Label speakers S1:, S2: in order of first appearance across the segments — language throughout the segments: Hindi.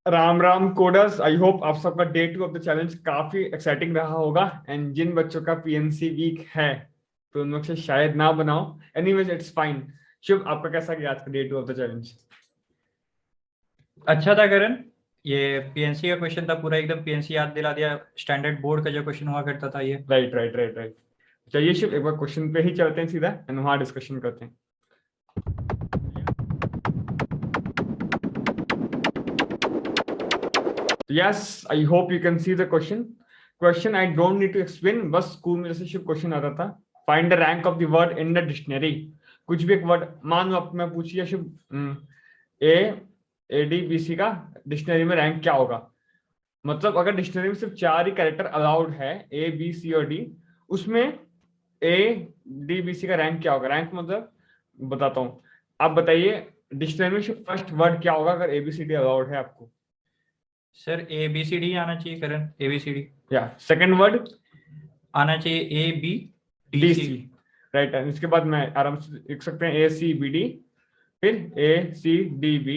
S1: Ram Ram coders. I hope आप सबका डे 2 ऑफ द चैलेंज काफी एक्साइटिंग रहा होगा। एंड जिन बच्चों का पीएनसी वीक है तो उन लोग से शायद ना बनाओ। Anyways it's fine. शुभ, आपका कैसा गया आज का डे 2 ऑफ द चैलेंज?
S2: अच्छा था करण। ये पीएनसी का क्वेश्चन था, पूरा एकदम पीएनसी याद दिला दिया। स्टैंडर्ड बोर्ड का जो क्वेश्चन हुआ करता था ये।
S1: Right right right right. चलिए शुभ, एक बार क्वेश्चन पे ही चलते हैं सीधा एंड वहां डिस्कशन करते हैं। Yes, I hope you can see the question. Question I don't need to explain, बस स्कूल में जैसे शुभ क्वेश्चन आता था, find the rank of the word in the dictionary. कुछ भी एक वर्ड मान लो आप, मैं पूछिए शुभ, ए ADBC का डिक्शनरी में रैंक क्या होगा। मतलब अगर डिक्शनरी में सिर्फ 4 ही कैरेक्टर अलाउड है, A B C और D, उसमें ADBC का रैंक क्या होगा। रैंक मतलब बताता हूँ, आप बताइए डिक्शनरी में फर्स्ट वर्ड क्या होगा अगर ABCD अलाउड है आपको।
S2: सर ABCD आना चाहिए करण, ABCD।
S1: या सेकंड वर्ड
S2: आना चाहिए ABDC।
S1: DC। राइट, इसके बाद मैं आराम से लिख सकते हैं ACBD, फिर ACDB,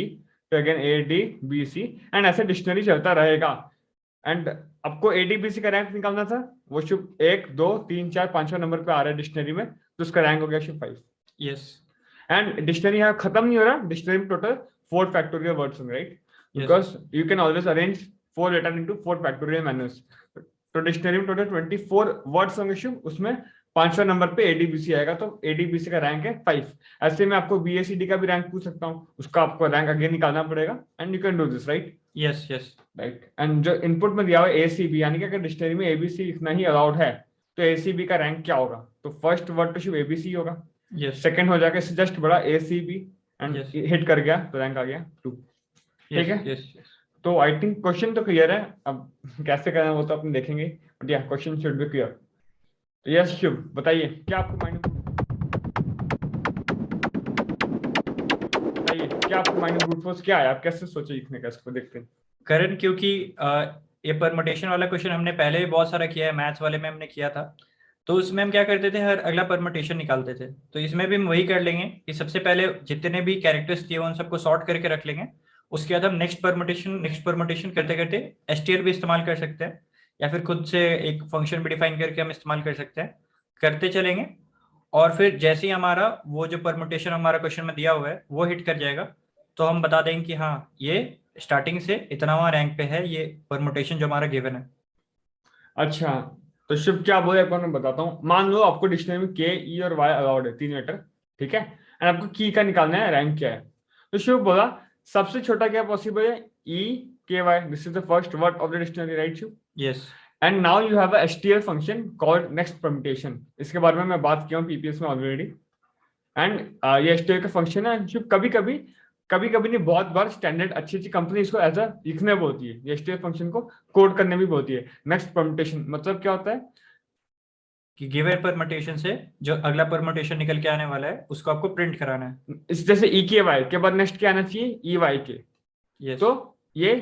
S1: तो अगेन ADBC, एंड ऐसे डिक्शनरी चलता रहेगा। एंड आपको ADBC का रैंक निकालना था, वो शुभ 1 2 3 4 5वां नंबर पे आ रहा है डिक्शनरी में, तो उसका रैंक हो गया शुभ 5।
S2: यस
S1: एंड डिक्शनरी यहाँ खत्म नहीं हो रहा, डिक्शनरी में टोटल 4 फैक्टोरियल वर्ड्स होंगे, right?
S2: Yes
S1: because you can always arrange 4 letter into 4 factorial manners. तो डिक्शनरी में टोटल 24 वर्ड्स होंगे शुभ, उसमें 5वां नंबर पे ADBC आएगा, तो ADBC का रैंक है 5। ऐसे में आपको BACD का भी रैंक पूछ सकता हूँ, उसका आपको रैंक अगेन निकालना पड़ेगा, and you can do this, right?
S2: Yes yes
S1: right. And जो इनपुट में दिया हुआ है ACB, यानी कि अगर डिक्शनरी में ABC लिखना ही अलाउड है तो ACB का रैंक क्या होगा। तो फर्स्ट वर्ड तो शुभ ABC होगा,
S2: यस
S1: सेकंड हो जाएगा इससे जस्ट बड़ा ACB, एंड
S2: यस
S1: हिट कर गया तो रैंक आ गया 2। ठीक
S2: यस
S1: है,
S2: यस यस।
S1: तो आई थिंक क्वेश्चन तो क्लियर है। अब कैसे करना है वो तो अपन देखेंगे, बट या क्वेश्चन शुड बी क्लियर। तो यस शुभ, बताइए क्या आपको माइंड में, बताइए क्या आपको माइंड में ब्रूट फोर्स क्या है, आप कैसे सोचे लिखने का, इसको देखते हैं।
S2: करण, क्योंकि ये परमुटेशन वाला क्वेश्चन हमने पहले भी बहुत सारा किया है, मैथ्स वाले में हमने किया था। तो उसमें हम क्या करते थे, हर अगला परमुटेशन निकालते थे। तो इसमें भी हम वही कर लेंगे कि सबसे पहले जितने भी कैरेक्टर्स दिए उन सबको सॉर्ट करके रख लेंगे। उसके बाद हम नेक्स्ट परमुटेशन करते करते STL भी इस्तेमाल कर सकते हैं, या फिर खुद से एक फंक्शन भी डिफाइन करके हम इस्तेमाल कर सकते हैं, करते चलेंगे। और फिर जैसे ही हमारा वो जो परमुटेशन हमारा क्वेश्चन में दिया हुआ है वो हिट कर जाएगा, तो हम बता देंगे कि हाँ ये स्टार्टिंग से इतनावा रैंक पे है, ये परमुटेशन जो हमारा गिवन है।
S1: अच्छा, तो शुभ क्या बोले एक बार मैं बताता हूँ। मान लो आपको डिक्शनरी में K E और Y अलाउड है, 3 लेटर, ठीक है, एंड आपको की का निकालना है रैंक क्या है। तो शुभ बोला सबसे छोटा क्या पॉसिबल है, EKY, this is the first word of the dictionary, right Shubh?
S2: Yes
S1: and now you have a STL function called next permutation. इसके बारे में मैं बात किया हूँ PPS में ऑलरेडी। एंड ये STL का फंक्शन है जो कभी कभी नहीं, बहुत बार स्टैंडर्ड अच्छी अच्छी कंपनी इसको एज अ लिखने बोलती है, ये STL फंक्शन को कोड करने भी बोलती है। नेक्स्ट परम्यूटेशन मतलब क्या होता है
S2: कि गिवन परमुटेशन से जो अगला परमुटेशन निकल के आने वाला है उसको आपको प्रिंट कराना है।
S1: इस जैसे EKY के बाद नेक्स्ट क्या आना चाहिए, EYK।
S2: यस
S1: तो ये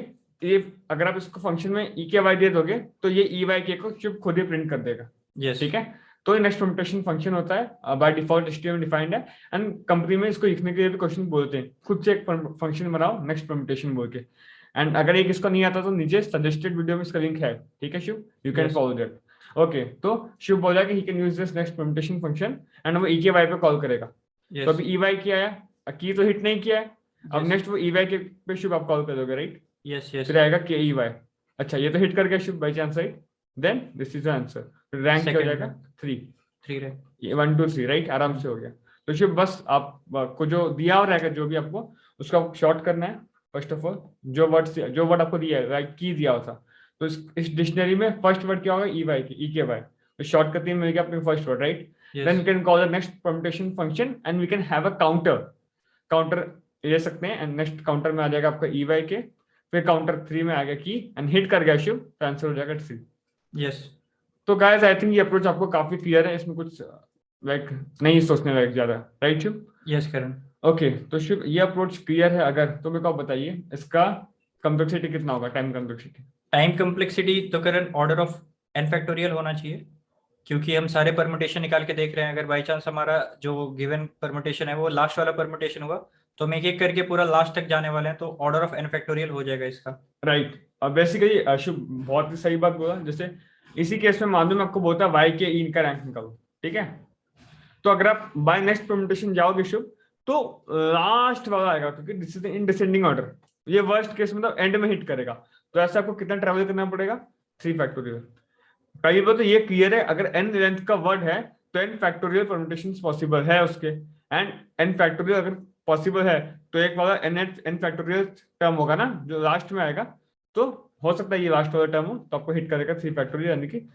S1: ये अगर आप इसको फंक्शन में EKY दे दोगे तो ये EYK को चुप खुद ही प्रिंट कर देगा।
S2: यस
S1: ठीक है, तो ये नेक्स्ट परम्यूटेशन फंक्शन होता है, बाय डिफॉल्ट STL में डिफाइंड है। एंड कंपनी में इसको लिखने के लिए भी क्वेश्चन बोलते हैं, खुद से एक फंक्शन बनाओ नेक्स्ट परम्यूटेशन बोल के। एंड अगर एक इसको नहीं आता तो नीचे सजेस्टेड वीडियो में इसका लिंक है, ठीक है Shiv, you can
S2: yes
S1: follow that. Okay, तो शिव बोला कि he can use this next permutation function, and वो EKY पे कॉल करेगा। तो
S2: यस
S1: अभी EY किया है, की तो हिट नहीं किया है, अब नेक्स्ट वो EY के पे शुभ आप कॉल कर दोगे, राइट?
S2: Yes yes.
S1: फिर आएगा KEY। अच्छा, ये तो हिट कर गया Shubh by chance, right? Then this is the answer. Rank क्या हो जाएगा, 3।
S2: 3 रैंक।
S1: ये 1 2 3, राइट, आराम से हो गया। तो शुभ बस आपको जो दिया हो रहेगा, जो भी आपको उसका शॉर्ट करना है। फर्स्ट ऑफ ऑल जो वर्ड आपको दिया है, राइट, की दिया हुआ था, तो इस डिक्शनरी में फर्स्ट वर्ड क्या होगा, EKY। तो शॉर्ट करते मिल गया अपने first word, right? Then we can call the next permutation function and we can have a counter ले सकते हैं, एंड नेक्स्ट काउंटर में आ जाएगा आपका EYK, फिर काउंटर 3 में आ गया की, एंड हिट कर गया शुभ, तो आंसर हो जाएगा 3।
S2: यस
S1: तो गाइस आई थिंक ये अप्रोच आपको काफी क्लियर है, इसमें कुछ लाइक नहीं सोचने लायक ज्यादा, राइट शुभ?
S2: यस करण।
S1: ओके, तो शुभ ये अप्रोच क्लियर है अगर, तो मेरे को आप बताइए इसका कम्प्लेक्सिटी कितना होगा, टाइम कम्प्लेक्सिटी।
S2: टाइम कम्प्लेक्सिटी तो करण ऑर्डर ऑफ n फैक्टोरियल होना चाहिए, क्योंकि हम सारे परमुटेशन निकाल के देख रहे हैं। अगर बाई चांस हमारा जो गिवन परमुटेशन है वो लास्ट वाला परमुटेशन हुआ, तो हम एक एक करके पूरा लास्ट तक जाने वाले हैं, तो ऑर्डर ऑफ n फैक्टोरियल हो जाएगा इसका।
S1: राइट। अब बेसिकली अशुभ बहुत ही सही बात बोला। जैसे इसी केस में मान लो मैं आपको बोलता y के e का रैंक निकालो, ठीक है, तो अगर आप बाय नेक्स्ट परम्यूटेशन जाओगे शुभ, तो लास्ट वाला आएगा, क्योंकि this is in descending order, ये वर्स्ट केस मतलब एंड में हिट करेगा। तो ऐसे आपको कितना ट्रेवल करना पड़ेगा, 3 फैक्टोरियल। पहली बात तो ये क्लियर है, अगर n लेंथ का वर्ड है तो n फैक्टोरियल परम्यूटेशंस पॉसिबल है उसके, एंड n फैक्टोरियल अगर पॉसिबल है तो एक वाला n फैक्टोरियल टर्म होगा ना जो लास्ट में आएगा, तो हो सकता है ये लास्ट वाला टर्म हो, तो आपको हिट करेगा 3 फैक्टोरियल, यानी कि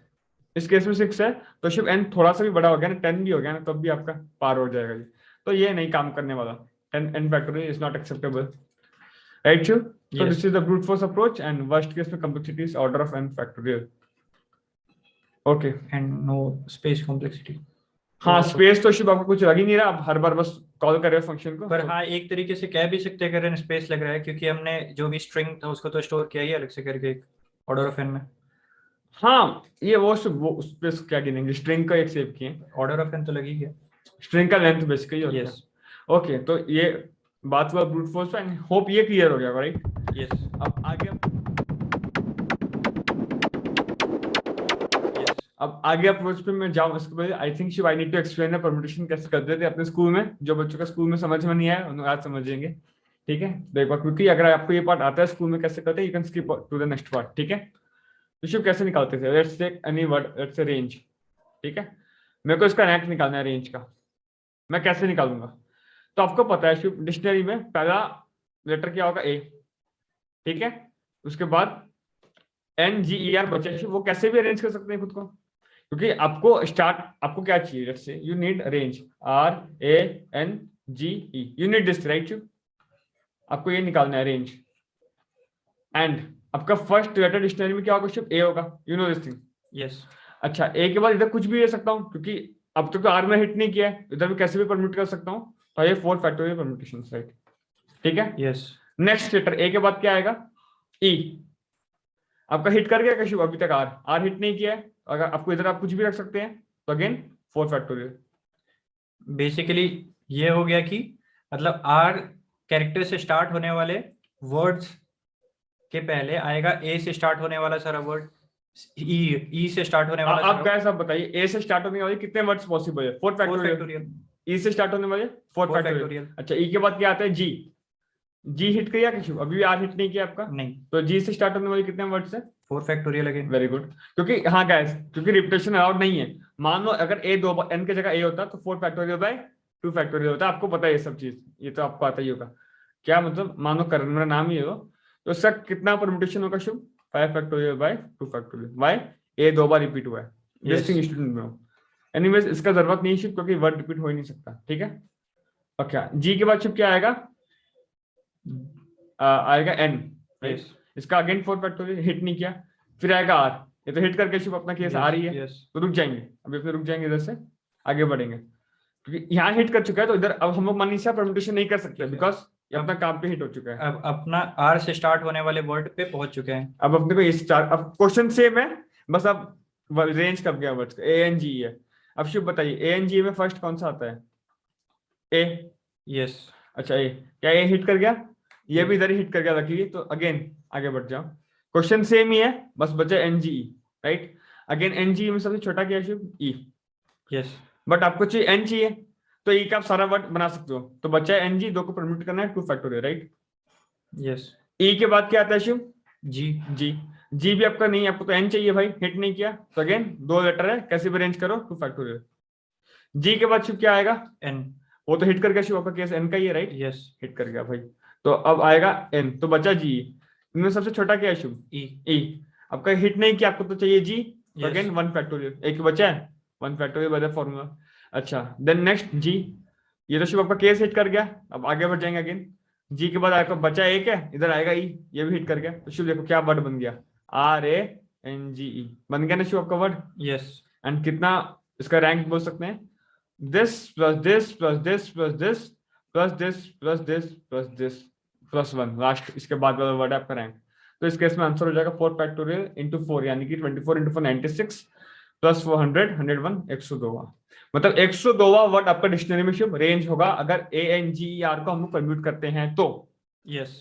S1: इस केस में 6 है, तो शिव n थोड़ा सा भी बड़ा हो गया ना, 10 भी हो गया ना, तब भी आपका पार हो जाएगा ये। तो ये नहीं काम करने वाला, n factorial is not acceptable, right Shiv? So this is the brute force approach, and worst case में complexity is order of n factorial. Okay.
S2: And no space complexity.
S1: हाँ, स्पेस तो शिव आपको कुछ लग ही नहीं रहा, आप हर बार बस कॉल कर रहे हो फंक्शन को।
S2: पर हाँ, एक तरीके से कह भी सकते हैं अगर स्पेस लग रहा है, क्योंकि हमने जो भी स्ट्रिंग था उसको तो स्टोर किया ही अलग से करके एक ऑर्डर ऑफ n में।
S1: हाँ, ये वो स्पेस क्या गिनेंगे, स्ट्रिंग का एक सेव किए,
S2: ऑर्डर ऑफ n तो लग ही गया,
S1: स्ट्रिंग का लेंथ बेसिकली होता है। ओके, तो ये बात हुआ ब्रूट फोर्स पे, एंड होप ये क्लियर हो गया, राइट?
S2: यस।
S1: अब आगे अप्रोच पे मैं जाऊं, इसके पहले I think Shiv I need to explain permutation कैसे करते थे अपने स्कूल में। जो बच्चों का स्कूल में समझ में नहीं आया उन्हें आज समझेंगे, ठीक है? देखो, क्योंकि अगर आपको ये पार्ट आता है स्कूल में कैसे करते हैं, you can skip to the next part, ठीक है? तो शिव कैसे निकालते थे, let's take any word, let's say range, ठीक है? मेरे को इसका रैंक निकालना है रेंज का, मैं कैसे निकालूंगा? तो आपको पता है शिव, डिक्शनरी में पहला लेटर क्या होगा, ए, ठीक है? उसके बाद NGER बचा शिव, वो कैसे भी अरेंज कर सकते हैं खुद को, क्योंकि आपको क्या चाहिए, let's say you need range RANGE, you need this, right Shiv? आपको ये निकालना है रेंज, एंड आपका फर्स्ट लेटर डिक्शनरी में क्या होगा शिव, ए होगा, you know this thing?
S2: Yes.
S1: अच्छा, ए के बाद इधर कुछ भी ले सकता हूँ, क्योंकि अब तक तो आर में हिट नहीं किया है, इधर भी कैसे भी परम्यूट कर सकता हूँ, तो ये 4 फैक्टोरियल परम्यूटेशन, राइट? ठीक है?
S2: यस।
S1: नेक्स्ट लेटर ए के बाद क्या आएगा, ई। आपका हिट कर गया क्या अभी तक, आर हिट नहीं किया है, अगर आपको इधर आप कुछ भी रख सकते हैं, तो अगेन 4 फैक्टोरियल।
S2: बेसिकली ये हो गया कि मतलब आर कैरेक्टर से स्टार्ट होने वाले वर्ड्स के पहले आएगा ए से स्टार्ट होने वाला सारा वर्ड, ई से स्टार्ट होने वाला।
S1: आप क्या सब बताइए, ए से स्टार्ट होने वाले कितने वर्ड्स पॉसिबल है? 4 फैक्टोरियल। ई से स्टार्ट होने वाले 4 फैक्टोरियल। अच्छा, ई के बाद क्या आता है, जी हिट किया क्या? अभी भी आर हिट नहीं किया आपका,
S2: नहीं,
S1: तो जी से स्टार्ट होने वाले कितने वर्ड्स है?
S2: 4 फैक्टोरियल अगेन।
S1: वेरी गुड, क्योंकि हाँ गाइस, क्योंकि रिपीटेशन अलाउड नहीं है। मान लो अगर ए दो n की जगह ए होता तो 4 फैक्टोरियल बाय 2 फैक्टोरियल होता, आपको पता है ये सब चीज, ये तो आपको आता ही होगा। क्या मतलब, मान लो करण मेरा नाम ही हो, तो इसका कितना परम्यूटेशन होगा Shubh, 5 factorial by 2 factorial, by A 2 बार रिपीट हुआ है, दिस थिंग स्टूडेंट में। एनीवेज इसका जरूरत नहीं शुभ, क्योंकि वर्ड रिपीट हो ही नहीं सकता, ठीक है? ओके, जी के बाद शुभ क्या आएगा, आएगा n, राइट? इसका अगेन 4 फैक्टोरियल, हिट नहीं किया। फिर आएगा आर, ये तो हिट करके शुभ अपना केस आ रही है, तो रुक जाएंगे, अभी फिर रुक जाएंगे, इधर से आगे बढ़ेंगे, क्योंकि यहाँ हिट कर चुका है, तो इधर अब हम लोग मनीषा परम्यूटेशन नहीं कर सकते, बिकॉज ये अपना काम पे हिट हो चुका है।
S2: अब अपना आर से स्टार्ट होने वाले वर्ड पे पहुंच चुके हैं।
S1: अब अपने को ये स्टार्ट, अब क्वेश्चन सेम है, बस अब रेंज कब गया वर्ड्स का, ANGE है। अब शुभ बताइए ANGE में फर्स्ट कौन सा आता है, ए?
S2: यस।
S1: अच्छा, ए, क्या ए हिट कर गया? ये भी इधर ही हिट कर गया, रखिए। तो अगेन आगे बढ़ जाओ, क्वेश्चन सेम ही है, बस बचा NGE, राइट? अगेन NGE में सबसे छोटा क्या है शुभ, ई।
S2: यस।
S1: बट आपको चाहिए n चाहिए, तो ई का आप सारा वर्ड बना सकते हो, तो बचा है NG, 2 को परम्यूट करना है 2 फैक्टोरियल, राइट?
S2: यस।
S1: ई के बाद क्या आता है शुभ,
S2: जी
S1: भी आपका नहीं, आपको तो n चाहिए भाई, हिट नहीं किया, तो अगेन 2 लेटर है, कैसे भी अरेंज करो 2 फैक्टोरियल। जी के बाद शुभ क्या आएगा,
S2: n,
S1: वो तो हिट कर गया शुभ, आपका केस n का ही है, राइट?
S2: यस।
S1: हिट कर गया भाई, तो अब आएगा n, तो बचा जी। इनमें सबसे छोटा क्या है शुभ, ई। आपका हिट नहीं किया, आपको तो चाहिए जी, तो अगेन 1 फैक्टोरियल, एक बचा है 1 फैक्टोरियल बाय द फॉर्मूला। अच्छा, देन नेक्स्ट जी, ये तो शुभ आपका केस हिट कर गया, अब आगे बढ़ जाएंगे। अगेन जी के बाद आपका बचा एक है, इधर आएगा ई, ये भी हिट कर गया, तो शुभ देखो क्या वर्ड बन गया, RANGE बन गया ना शुभ आपका वर्ड।
S2: यस।
S1: एंड कितना इसका रैंक बोल सकते हैं, this plus this plus this plus this plus this plus this plus this plus 1, last इसके बाद वाला वर्ड है आपका रैंक। तो इस केस में आंसर हो जाएगा 4 फैक्टोरियल इंटू 4, यानी कि 24 इंटू 4 96। प्लस वो 100, 101, 102। मतलब 102वां वर्ड आपका डिक्शनरी में शुभ रेंज होगा अगर ANGER को हम लोग परम्यूट करते हैं तो।
S2: Yes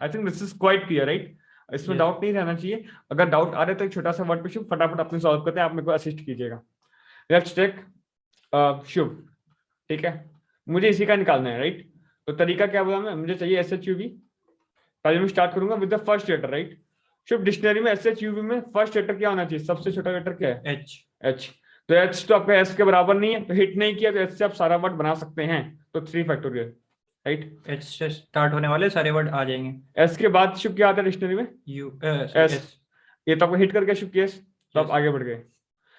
S1: I think this is quite clear, right? इसमें
S2: Yes.
S1: डाउट नहीं रहना चाहिए। अगर डाउट आ रहा है तो एक छोटा सा वर्ड पे शुभ फटाफट अपने सॉल्व करते हैं, आप मेरे को असिस्ट कीजिएगा। लेट्स टेक शुभ, ठीक है, मुझे इसी का निकालना है, राइट? तो तरीका क्या बोला मैं, मुझे चाहिए SHUV। पहले मैं स्टार्ट करूंगा with the first letter, right? Shubh dictionary में SHUV में फर्स्ट लेटर क्या होना चाहिए? सबसे छोटा लेटर क्या है?
S2: H.
S1: तो H तो आपका S के बराबर नहीं है, तो हिट नहीं किया तो H से आप सारा वर्ड बना सकते हैं, तो 3 फैक्टोरियल, राइट?
S2: H से स्टार्ट होने वाले सारे वर्ड आ जाएंगे।
S1: S के बाद शुभ क्या आता है डिक्शनरी में?
S2: S.
S1: ये तो आपको हिट करके शुभ केस, तो आप
S2: Yes.
S1: आगे बढ़ गए।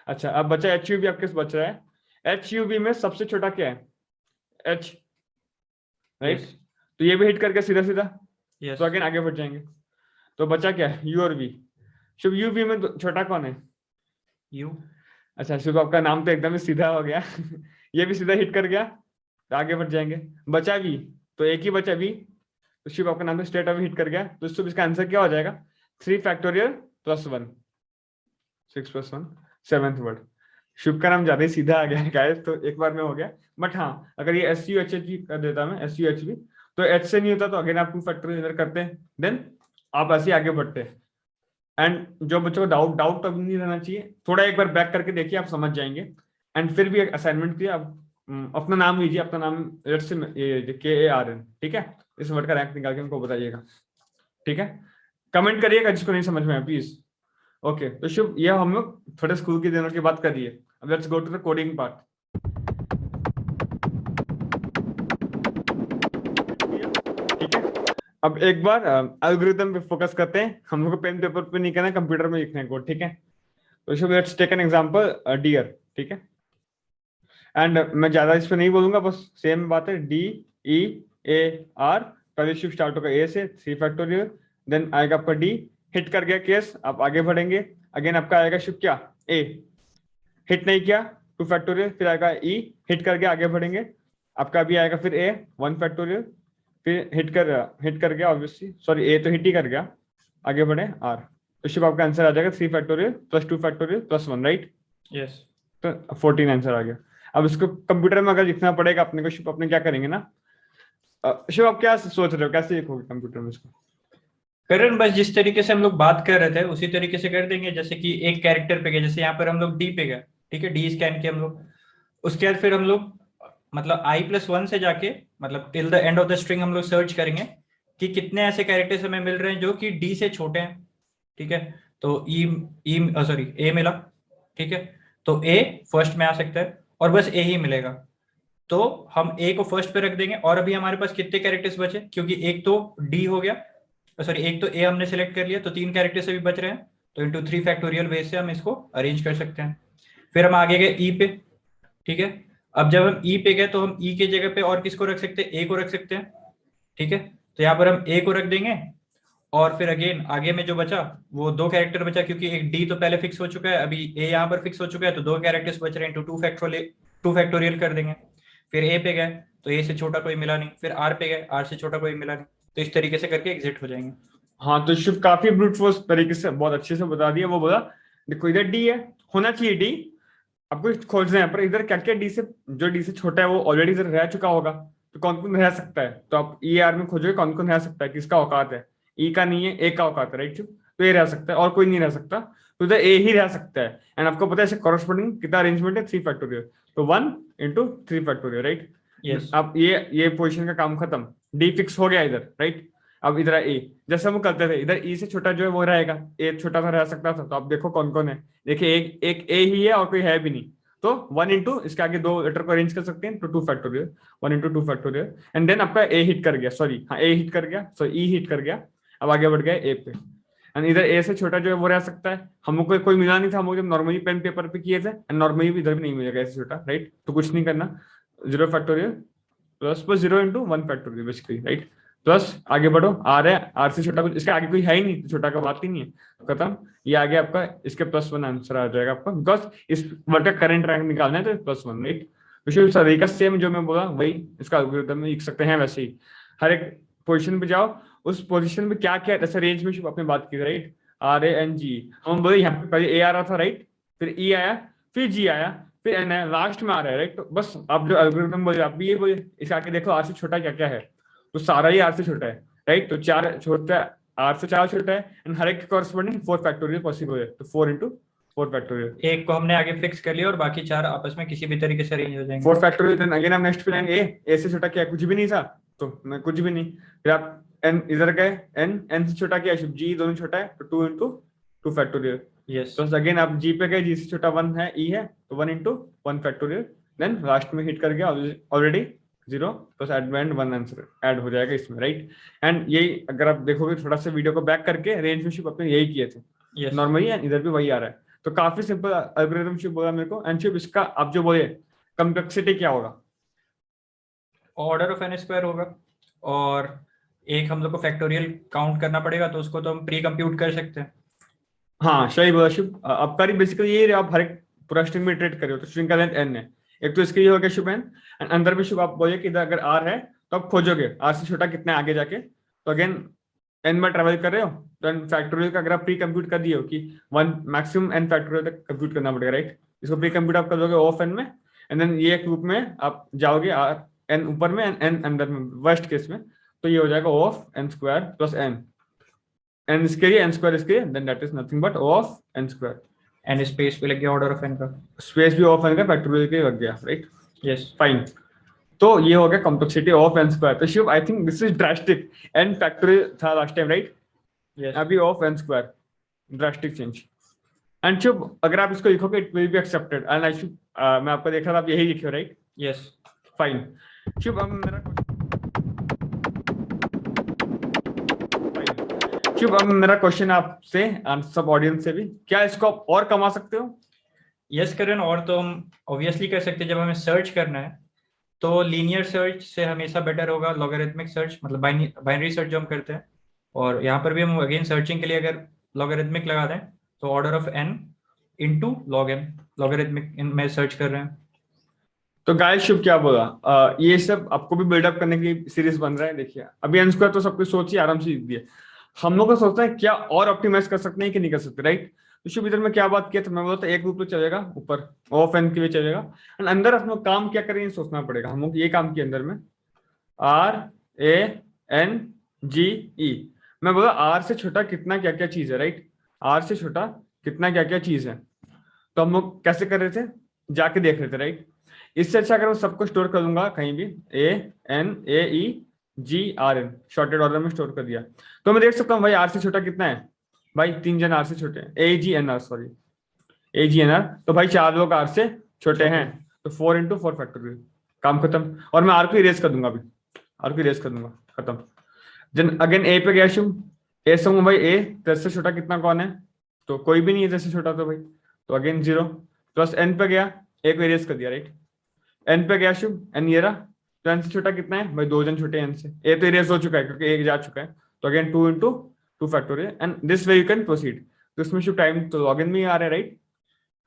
S1: अच्छा, अब बचा HUV, आपके पास बच रहा है। HUV में सबसे छोटा क्या है? H, right?
S2: Yes.
S1: तो ये भी हिट करके सीधा सीधा,
S2: Yes.
S1: तो अगेन आगे बढ़ जाएंगे। तो बचा क्या है? U और V। शुभ UV में छोटा कौन है?
S2: U.
S1: अच्छा शुभ, आपका नाम तो एकदम ही सीधा हो गया ये भी सीधा हिट कर गया, तो आगे बढ़ जाएंगे। बचा V, तो एक ही बचा V, तो शुभ आपका नाम तो स्ट्रेट अवे हिट कर गया, तो शुभ इसका आंसर क्या हो जाएगा? 3 फैक्टोरियल प्लस 1, 6 + 1, 7th वर्ड। शुभ का नाम ज्यादा ही सीधा आ गया गाइस, तो एक बार में हो गया। बट हाँ, अगर ये SUHV कर देता मैं, SUHV, तो H से नहीं होता तो अगेन आप 2 फैक्टोरियल इधर करते हैं, देन आप ऐसे आगे बढ़ते हैं। एंड जो बच्चों को डाउट तो नहीं रहना चाहिए, थोड़ा एक बार बैक करके देखिए, आप समझ जाएंगे। एंड फिर भी एक असाइनमेंट के आप अपना नाम लीजिए, अपना नाम KARN, ठीक है? इस वर्ड का रैंक निकाल के हमको बताइएगा, ठीक है? कमेंट करिएगा जिसको नहीं समझ में आया प्लीज। ओके, तो शुभ, ये हम लोग थोड़े स्कूल के दिनों की बात कर दिए। अब let's go to the coding part. ठीक है, अब एक बार एल्गोरिथम पे फोकस करते हैं। हम लोग को पेन पेपर पे नहीं करना, कंप्यूटर में लिखना है कोड, ठीक है? तो Shubh, let's take an example, dear, ठीक है? एंड मैं ज्यादा इस पे नहीं बोलूंगा, बस सेम बात है, DEAR। पहले शुभ स्टार्ट होगा A से, 3 फैक्टोरियल, देन आएगा आपका D, हिट कर गया केस, आप आगे बढ़ेंगे। अगेन आपका आएगा शुभ क्या? A, हिट नहीं किया, 2 फैक्टोरियल, फिर आएगा E, हिट कर गया, आगे बढ़ेंगे। आपका भी आएगा फिर A, 1 फैक्टोरियल, फिर हिट कर गया, ऑब्वियसली सॉरी, A तो हिट ही कर गया, आगे बढ़े R। तो शुभ आपका आंसर आ जाएगा 3 factorial plus 2 factorial plus 1, right?
S2: Yes.
S1: तो 14 आंसर आ गया। अब इसको कंप्यूटर में अगर लिखना पड़ेगा अपने को, शुभ अपने क्या करेंगे ना, शुभ आप क्या सोच रहे हो, कैसे लिखोगे कंप्यूटर में इसको?
S2: करण, बस जिस तरीके से हम लोग बात कर रहे थे उसी तरीके से कर देंगे। जैसे कि एक कैरेक्टर पे गए, जैसे यहाँ पर हम लोग D पे गए, ठीक है, D स्कैन किया हम लोग। उसके बाद फिर हम लोग मतलब I+1 से जाके मतलब till the end of the string हम लोग सर्च करेंगे कि कितने ऐसे कैरेक्टर्स हमें मिल रहे हैं जो कि D से छोटे हैं, ठीक है? तो A मिला, ठीक है? तो A फर्स्ट में आ सकता है और बस A ही मिलेगा, तो हम A को फर्स्ट पे रख देंगे। और अभी हमारे पास कितने कैरेक्टर्स बचे? क्योंकि एक तो D हो गया, सॉरी एक तो A हमने सेलेक्ट कर लिया, तो 3 कैरेक्टर्स अभी बच रहे हैं, तो इंटू 3 फैक्टोरियल वे से हम इसको अरेंज कर सकते हैं। फिर हम आगे गए E पे, ठीक है? अब जब हम E पे गए तो हम E के जगह पे और किसको रख सकते हैं? A को रख सकते हैं, ठीक है? तो यहाँ पर हम A को रख देंगे और फिर अगेन आगे में जो बचा वो 2 कैरेक्टर बचा, क्योंकि एक D तो पहले फिक्स हो चुका है, अभी A यहाँ पर फिक्स हो चुका है, तो 2 कैरेक्टर्स बच रहे हैं, इंटू 2 फैक्टोरियल कर देंगे। फिर A पे गए तो A से छोटा कोई मिला नहीं, फिर R पे गए, R से छोटा कोई मिला नहीं, तो इस तरीके से करके एग्जिट हो जाएंगे।
S1: हाँ, तो शुभ काफी ब्रूट फोर्स तरीके से बहुत अच्छे से बता दिया। वो बोला देखो इधर D है, होना चाहिए D, आपको खोजना है, पर इधर क्या क्या D से, जो D से छोटा है वो ऑलरेडी इधर रह चुका होगा, तो कौन कौन रह सकता है? तो आप ER में खोजोगे कौन कौन रह सकता है, किसका औकात है? E का नहीं है, A का औकात है, राइट? तो ये रह सकता है और कोई नहीं रह सकता, तो इधर A ही रह सकता है। एंड आपको पता है इससे कॉरस्पॉन्डिंग कितना अरेंजमेंट है? 3 फैक्टोरियल, तो 1 × 3 फैक्टोरियल, राइट?
S2: Yes.
S1: अब ये पोजीशन का काम खत्म, D फिक्स हो गया इधर, राइट? अब इधर A, जैसे हम करते थे, इधर E से छोटा जो है वो रहेगा, A छोटा सा रह सकता था, तो आप देखो कौन कौन है। देखिए एक A ही है और कोई है भी नहीं, तो 1 × इसके आगे 2 लेटर को अरेंज कर सकते हैं, तो 2 फैक्टोरियल, 1 × 2 फैक्टोरियल। एंड देन आपका A हिट कर गया, सॉरी हाँ A हिट कर गया, E हिट कर गया। अब आगे बढ़ गए A पे, एंड इधर A से छोटा जो है वो रह सकता है। हमको कोई मिला नहीं था, हम लोग जब नॉर्मली पेन पेपर पे किए थे, एंड नॉर्मली भी इधर भी नहीं मिलेगा ऐसे छोटा, राइट? तो कुछ नहीं करना, 0 factorial plus 0 × 1 factorial basically, right? Plus आगे बढ़ो, R है, R से छोटा कुछ इसके आगे कोई है ही नहीं, तो छोटा का बात ही नहीं है, तो खत्म। ये आगे आपका इसके +1 आंसर आ जाएगा आपका, बिकॉज इस वर्ड का करंट रैंक निकालना है, तो +1, राइट? विशेष तरीका सेम जो मैं बोला वही इसका एल्गोरिथम में लिख सकते हैं। वैसे ही हर एक पोजीशन पे जाओ, उस पोजीशन में क्या क्या, जैसे रेंज में आपने बात की, राइट? RANG, हम बोले यहाँ पे पहले A आ रहा था, राइट? फिर E आया, फिर जी आया, फिर एन है, लास्ट में आ रहा है, राइट। तो बस आप जो एल्गोरिथम बोले आप भी ये बोले, इसे आके देखो आर से छोटा क्या क्या है, तो सारा ही आर से छोटा है, राइट। तो 4 छोटा है, आर से 4 छोटा है, एंड हर एक के कॉरस्पॉन्डिंग 4 फैक्टोरियल पॉसिबल है, तो 4 into 4 फैक्टोरियल।
S2: एक को हमने आगे फिक्स कर लिया और बाकी 4 आपस में किसी भी तरीके से अरेंज हो जाएंगे।
S1: 4 फैक्टोरियल, देन अगेन हम नेक्स्ट पे जाएंगे, ए से छोटा क्या है, कुछ भी नहीं था, तो मैं कुछ भी नहीं, फिर आप एन इधर गए, एन से छोटा क्या है, जी दोनों छोटा है, तो 2 into 2 फैक्टोरियल।
S2: यस,
S1: तो अगेन आप जी पे गए, जी से छोटा 1 है, ई है, तो 1 into 1 फैक्टोरियल, देन लास्ट में हिट कर गया already 0, plus add 1 answer add हो जाएगा इसमें, राइट। एंड यही अगर आप देखोगे थोड़ा सा वीडियो को बैक करके, रेंज में शिप अपने यही किए थे
S2: यस,
S1: नॉर्मली, एंड इधर भी वही आ रहा है। तो काफी सिंपल एल्गोरिथम शिप बोला मेरे को। एंड शिप इसका आप जो बोले कॉम्प्लेक्सिटी क्या होगा,
S2: ऑर्डर ऑफ एन स्क्वायर होगा, और एक हम लोग को फैक्टोरियल काउंट करना पड़ेगा, तो उसको तो हम प्री कंप्यूट कर सकते हैं।
S1: हाँ सही बोला शुभ, आपका बेसिकली ये आप हर एक पूरा स्ट्रिंग में ट्रेड कर रहे हो, तो स्ट्रिंग का लेंथ n है, एक तो इसके लिए हो गया शुभ एन, एंड अंदर में शुभ आप बोलिए कि इधर अगर r है तो आप खोजोगे r से छोटा कितना है आगे जाके, तो अगेन n में ट्रेवल कर रहे हो, तो n फैक्टोरियल का अगर आप प्री कंप्यूट कर दिए हो कि 1 मैक्सिमम n फैक्टोरियल तक कंप्यूट करना पड़ेगा, राइट। इसको प्री कंप्यूट आप कर दोगे ऑफ n में, एंड देन ये एक लूप में आप जाओगे, n ऊपर में n अंदर में, वर्स्ट केस में, तो ये हो जाएगा of n square plus n, n इसके लिए n स्क्वायर इसके लिए, then that is nothing but of n square,
S2: n space पे लग गया ऑर्डर ऑफ एन का।
S1: स्पेस भी ऑफ n का फैक्टोरियल के लग गया, राइट।
S2: यस,
S1: फाइन, तो ये हो गया कॉम्प्लेक्सिटी ऑफ n स्क्वायर। तो Shiv I think this is drastic, n factorial था लास्ट टाइम, राइट,
S2: यस,
S1: अभी of n square, drastic change. And Shiv अगर आप इसको लिखोगे it will be accepted, and I should मैं आपको देख रहा था आप यही लिखे, राइट।
S2: यस,
S1: फाइन, शिव अब मेरा शिव अब मेरा क्वेश्चन आपसे एंड सब ऑडियंस से भी, क्या इसको आप और कमा सकते हो?
S2: यस करण, और तो हम ऑब्वियसली कर सकते हैं। जब हमें सर्च करना है तो लीनियर सर्च से हमेशा बेटर होगा लॉगरिथमिक सर्च, मतलब बाइनरी सर्च जो हम करते हैं। और यहाँ पर भी हम अगेन सर्चिंग के लिए अगर लॉगरिथमिक लगा दें तो order of n into log n, logarithmic में सर्च कर रहे हैं।
S1: तो गाइस शुभ क्या बोला, ये सब आपको भी बिल्डअप करने की सीरीज बन रहा है। देखिए अभी n स्क्वायर तो सब कुछ सोचिए आराम से लिख दिए, हम लोग को सोचना है क्या और ऑप्टिमाइज कर सकते हैं कि नहीं कर सकते, राइट। तो शुभ इधर में क्या बात किया था, मैं बोला था एक रूप तो चलेगा ऊपर ऑफ एन के लिए चलेगा, एंड अंदर हम लोग काम क्या करेंगे सोचना पड़ेगा। हम लोग ये काम किया अंदर में RANGE, मैं बोला आर से छोटा कितना क्या क्या चीज है, राइट, आर से छोटा कितना क्या क्या चीज है। तो हम लोग कैसे कर रहे थे, जाके देख रहे थे, राइट। इससे अच्छा अगर मैं सबको स्टोर कर दूंगा कहीं भी, ANAEGRN शॉर्टेड ऑर्डर में स्टोर कर दिया, तो मैं देख सकता हूँ भाई आर से छोटा कितना है, भाई 3 जन आर से छोटे हैं, AGNR, तो भाई 4 लोग आर से छोटे हैं, तो 4 into 4 फैक्टोरियल, काम खत्म। और मैं आर को इरेज कर दूंगा, अभी आर को इरेज कर दूंगा, खत्म। देन अगेन ए पे गया शुभ, ए से भाई ए 10 से छोटा कितना कौन है, तो कोई भी नहीं है 10 से छोटा, तो भाई तो अगेन 0, प्लस एन पे गया, ए को इरेज कर दिया, राइट। एन पे गया शुभ, एन ये रहा, तो एन से छोटा कितना है भाई 2 जन छोटे एन से, ए तो इरेज हो चुका है क्योंकि एक जा चुका है, तो again 2 into 2 factorial, and this way you can proceed. तो इसमें शुभ टाइम तो लॉगिन में ही आ रहा है, राइट।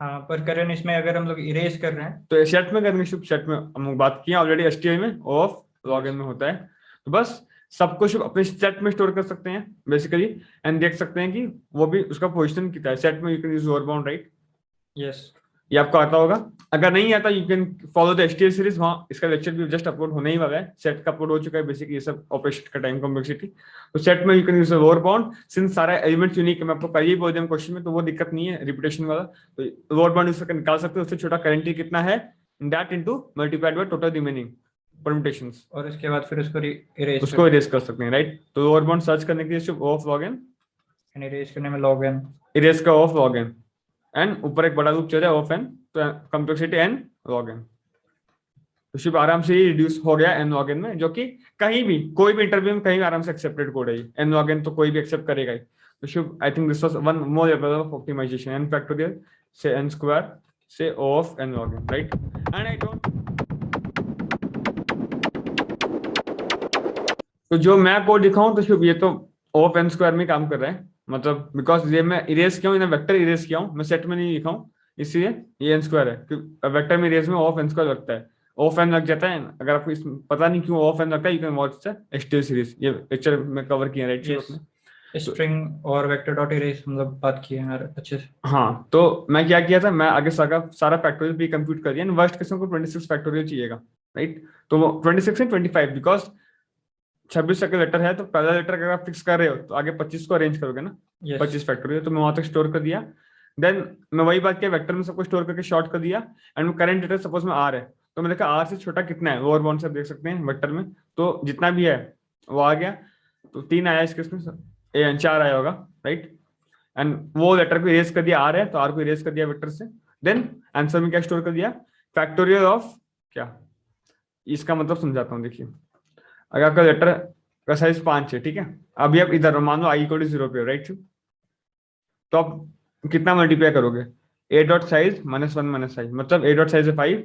S2: हाँ, पर करण इसमें अगर हम लोग इरेज कर रहे हैं
S1: तो सेट में करेंगे शुभ, सेट में हम लोग बात किया ऑलरेडी, HTML में ऑफ लॉगिन में होता है, तो बस सब कुछ अपने सेट में स्टोर कर सकते हैं बेसिकली, एंड देख सकते हैं कि वो भी उसका पोजीशन कितना है सेट में। You can use lower bound, right.
S2: Yes,
S1: ये आपको आता होगा, अगर नहीं आता you can follow the HTML series, वहाँ इसका लेक्चर भी जस्ट अपलोड होने ही वाला है, सेट का अपलोड हो चुका है बेसिकली, ये सब ऑपरेशन का टाइम कॉम्प्लेक्सिटी। तो सेट में you can use lower bound, since सारा एलिमेंट्स यूनिक है, मैं आपको पहले ही बोल दिया क्वेश्चन में, तो वो दिक्कत नहीं है रिपीटेशन वाला, तो लोअर बाउंड उससे निकाल सकते हो, उससे छोटा करेंटली कितना है that into multiplied by total remaining permutations,
S2: और इसके बाद फिर उसको
S1: उसको इरेज कर सकते हैं, राइट। तो लोअर बाउंड सर्च करने के लिए ऑफ लॉगिन,
S2: इरेज करने में लॉग n,
S1: इरेज का ऑफ लॉगिन, एंड ऊपर एक बड़ा लूप चल रहा है ऑफ n, तो कॉम्प्लेक्सिटी n लॉगिन, तो शिप आराम से ही रिड्यूस हो गया n लॉगिन में, जो कि कहीं भी कोई भी इंटरव्यू में कहीं भी आराम से एक्सेप्टेड कोड है, n लॉगिन तो कोई भी एक्सेप्ट करेगा ही। तो Shiv I think this was one more level of optimization, n factorial से n स्क्वायर से of n log n, right. And I don't, तो जो मैं कोड दिखाऊं तो शिप ये तो ऑफ n स्क्वायर में काम कर रहा है, मतलब बिकॉज ये मैं इरेज किया हूं, इन्हें वेक्टर इरेज किया हूं, मैं सेट में नहीं लिखा हूं, इसलिए ये n स्क्वायर है, क्योंकि वेक्टर में इरेज में ऑफ n स्क्वायर लगता है, ऑफ n लग जाता है। अगर आपको पता नहीं क्यों ऑफ n लगता है, you can watch the HTML series, ये लेक्चर में कवर किया, राइट।
S2: Yes. स्ट्रिंग और वेक्टर डॉट अरेज मतलब बात की है यार अच्छे से।
S1: हाँ, तो मैं क्या किया था, मैं आगे सारा फैक्टोरियल प्री कंप्यूट कर दिया। वर्स्ट केस में को 26 फैक्टोरियल चाहिएगा, राइट? तो वो 26 एंड 25, बिकॉज 26 का लेटर है तो पहला लेटर अगर आप फिक्स कर रहे हो तो आगे 25 को अरेंज करोगे ना, 25 फैक्टोरियल। तो मैं वहां तक स्टोर कर दिया। देन मैं वही बात किया, वेक्टर में सबको स्टोर करके शॉर्ट कर दिया। एंड करंट लेटर सपोज में आर है, तो मैंने कहा आर से छोटा कितना है, लोअर बाउंड से आप देख सकते हैं वेक्टर में, तो जितना भी है वो आ गया। तो 3 आया इस केस में, 4 आया होगा, राइट? एंड वो लेटर को इरेज कर दिया, आर है तो आर को इरेज कर दिया वेक्टर से। देन आंसर में क्या स्टोर कर दिया, फैक्टोरियल ऑफ क्या, इसका मतलब समझाता हूँ। देखिए, अगर आपका लेटर का साइज 5 है, ठीक है, अभी आप इधर मान लो आई इक्वल टू 0 पे हो, राइट? तो आप कितना मल्टीप्लाई करोगे, A dot size minus 1 minus I, मतलब ए डॉट साइज है 5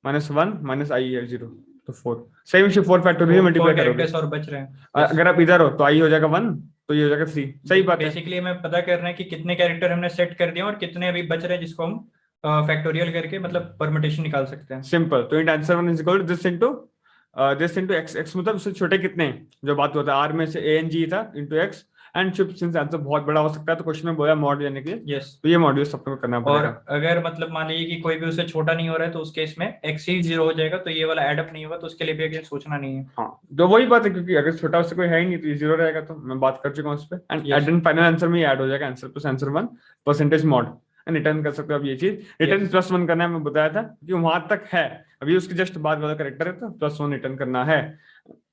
S1: माइनस 1 माइनस आई है 0, तो 4। सेम इसे 4 फैक्टोरियल मल्टीप्लाई करोगे।
S2: और बच रहे हैं।
S1: अगर आप इधर हो तो आई हो जाएगा 1, तो ये हो जाएगा 3। सही बात है।
S2: बेसिकली हमें पता करना है कि कितने कैरेक्टर हमने सेट कर दिए और कितने अभी बच रहे हैं जिसको हम फैक्टोरियल करके मतलब परम्यूटेशन निकाल सकते हैं।
S1: सिंपल। तो int answer 1 is equal to this into X. X मतलब उससे छोटे कितने हैं, जो बात होता है आर में से ए एन जी था into x. And since answer बहुत बड़ा हो सकता है तो क्वेश्चन में बोला मॉड्यूल लेने के लिए,
S2: यस।
S1: तो ये मॉड्यूल सबको करना
S2: और
S1: पड़ेगा।
S2: अगर मतलब मान लीजिए कि कोई भी उससे छोटा नहीं हो रहा है तो उस केस में एक्स ही 0 हो जाएगा, तो ये वाला एडअप नहीं होगा, तो उसके लिए भी अगेन सोचना नहीं है।
S1: हाँ, तो वही बात है, क्योंकि अगर छोटा उससे कोई है ही नहीं तो ये 0 रहेगा। तो मैं बात कर चुका हूँ उस पर। And
S2: Yes.
S1: And final answer में ऐड हो जाएगा answer plus answer 1 percentage mod. And return कर सकते हो आप ये चीज। Return
S2: Yes.
S1: +1 करना है, मैं बताया था कि वहां तक है, अभी उसके जस्ट बाद वाला करेक्टर है तो +1 रिटर्न करना है।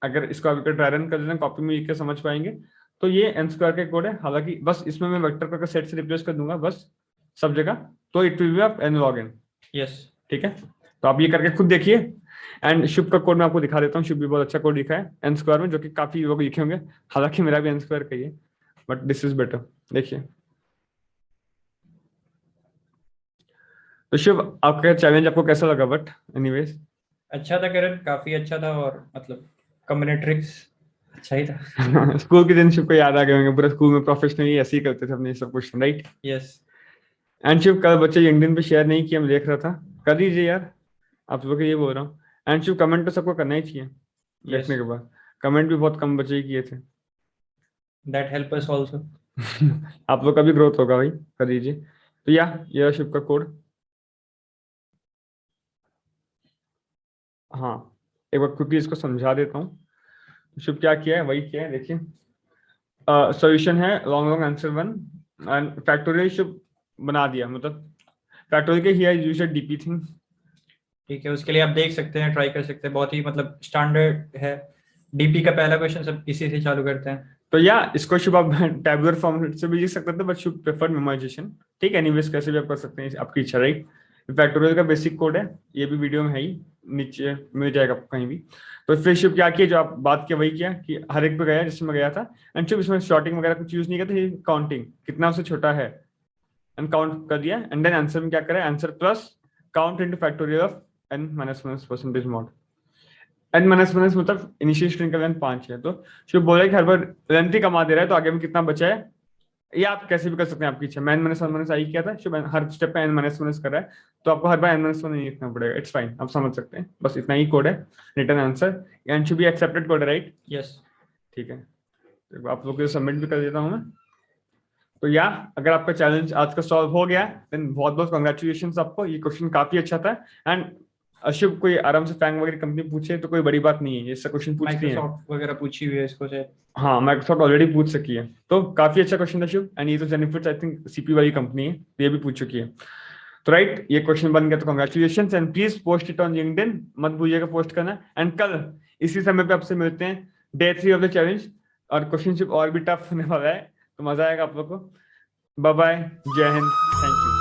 S1: अगर इसको अभी ट्राई रन कर देना, कॉपी में लिख के समझ पाएंगे। तो ये n स्क्वायर का कोड है, हालांकि बस इसमें मैं वेक्टर का सेट से रिप्लेस कर दूंगा बस सब जगह, तो it will B of n log n।
S2: Yes.
S1: ठीक है, तो आप ये करके खुद देखिए। एंड शुभ का कोड मैं आपको दिखा देता हूँ। शुभ भी बहुत अच्छा कोड लिखा है n स्क्वायर में, जो कि काफी लोग लिखे होंगे, हालांकि मेरा भी n स्क्वायर का ही है, बट दिस इज बेटर। देखिए, तो शुभ आपका चैलेंज आपको कैसा लगा? बट एनीवेज
S2: अच्छा था करण, काफी अच्छा था, और मतलब कॉम्बिनेट्रिक्स अच्छा ही था।
S1: स्कूल के दिन शुभ को याद आ गए होंगे, पूरा स्कूल में प्रोफेशनली ऐसे ही करते थे अपने सब कुछ, राइट?
S2: यस।
S1: एंड शुभ कल बच्चे लिंक्डइन पे शेयर नहीं किया, मैं देख रहा था, कर दीजिए यार, आप लोग को ये बोल रहा हूँ। एंड शुभ कमेंट तो सबको करना ही चाहिए देखने के बाद। कमेंट भी बहुत कम बच्चे ही किए थे।
S2: That help us also.
S1: आप लोग का भी ग्रोथ होगा भाई, कर दीजिए। तो ये शिप का कोड। हाँ, एक बार क्विकली इसको समझा देता हूँ। शिप क्या किया है, वही किया है, देखिए। सॉल्यूशन है long long answer 1 and factorial ship बना दिया, मतलब फैक्टोरियल के हियर यूज डीपी थिंग।
S2: ठीक है, उसके लिए आप देख सकते हैं, ट्राई कर सकते हैं, बहुत ही मतलब स्टैंडर्ड है। डीपी का पहला क्वेश्चन सब इसी से चालू करते हैं।
S1: तो इसको शुभ आप टैबुलर फॉर्म से भी लिख सकते थे, बट शुभ प्रेफर मेमोराइजेशन। ठीक है, एनीवेज कैसे भी आप कर सकते हैं, आपकी इच्छा, राइट? फैक्टोरियल का बेसिक कोड है, ये भी वीडियो में है ही, नीचे मिल जाएगा आपको कहीं भी। तो फिर शुभ क्या किया, जो आप बात किया वही किया कि हर एक पे गया जिसमें गया था। एंड शुभ इसमें शॉर्टिंग वगैरह कुछ यूज नहीं किया था, काउंटिंग कितना उससे छोटा है एंड काउंट कर दिया। एंड देन आंसर में क्या करें, answer plus count into factorial of n minus percentage mod. n minus मतलब इनिशियल स्ट्रिंग का लेंथ 5 है, तो शुभ बोला कि हर बार लेंथ ही कमा दे रहा है, तो आगे में कितना बचा है ये आप कैसे भी कर सकते हैं, आपकी इच्छा। मैं n माइनस 1 माइनस आई किया था, शुभ हर स्टेप पे n माइनस कर रहा है, तो आपको हर बार n माइनस 1 नहीं लिखना पड़ेगा, इट्स फाइन, आप समझ सकते हैं। बस इतना ही कोड है, return answer and should be accepted code है, राइट?
S2: यस।
S1: ठीक है, तो आप लोग को सबमिट भी कर देता हूँ मैं। तो अगर आपका चैलेंज आज का सॉल्व हो गया देन बहुत बहुत कॉन्ग्रेचुलेशन आपको, ये क्वेश्चन काफी अच्छा था। एंड अशुभ कोई आराम से फैंग वगैरह कंपनी पूछे तो कोई बड़ी बात नहीं है, ये सब क्वेश्चन पूछती है।
S2: माइक्रोसॉफ्ट वगैरह पूछी हुई है इसको से।
S1: हाँ, माइक्रोसॉफ्ट ऑलरेडी पूछ सकी है, तो काफी अच्छा क्वेश्चन था शुभ। एंड ये तो जेनिफिट्स आई थिंक सीपी वाली कंपनी है, तो ये भी पूछ चुकी है। तो राइट, ये क्वेश्चन बन गया, तो congratulation and please post it on LinkedIn, मत भूलिएगा पोस्ट करना। एंड कल इसी समय पे आपसे मिलते हैं डे 3 ऑफ द चैलेंज, और क्वेश्चन और भी टफ होने वाला है, तो मजा आएगा आप लोग को। बाय बाय, जय हिंद, थैंक यू।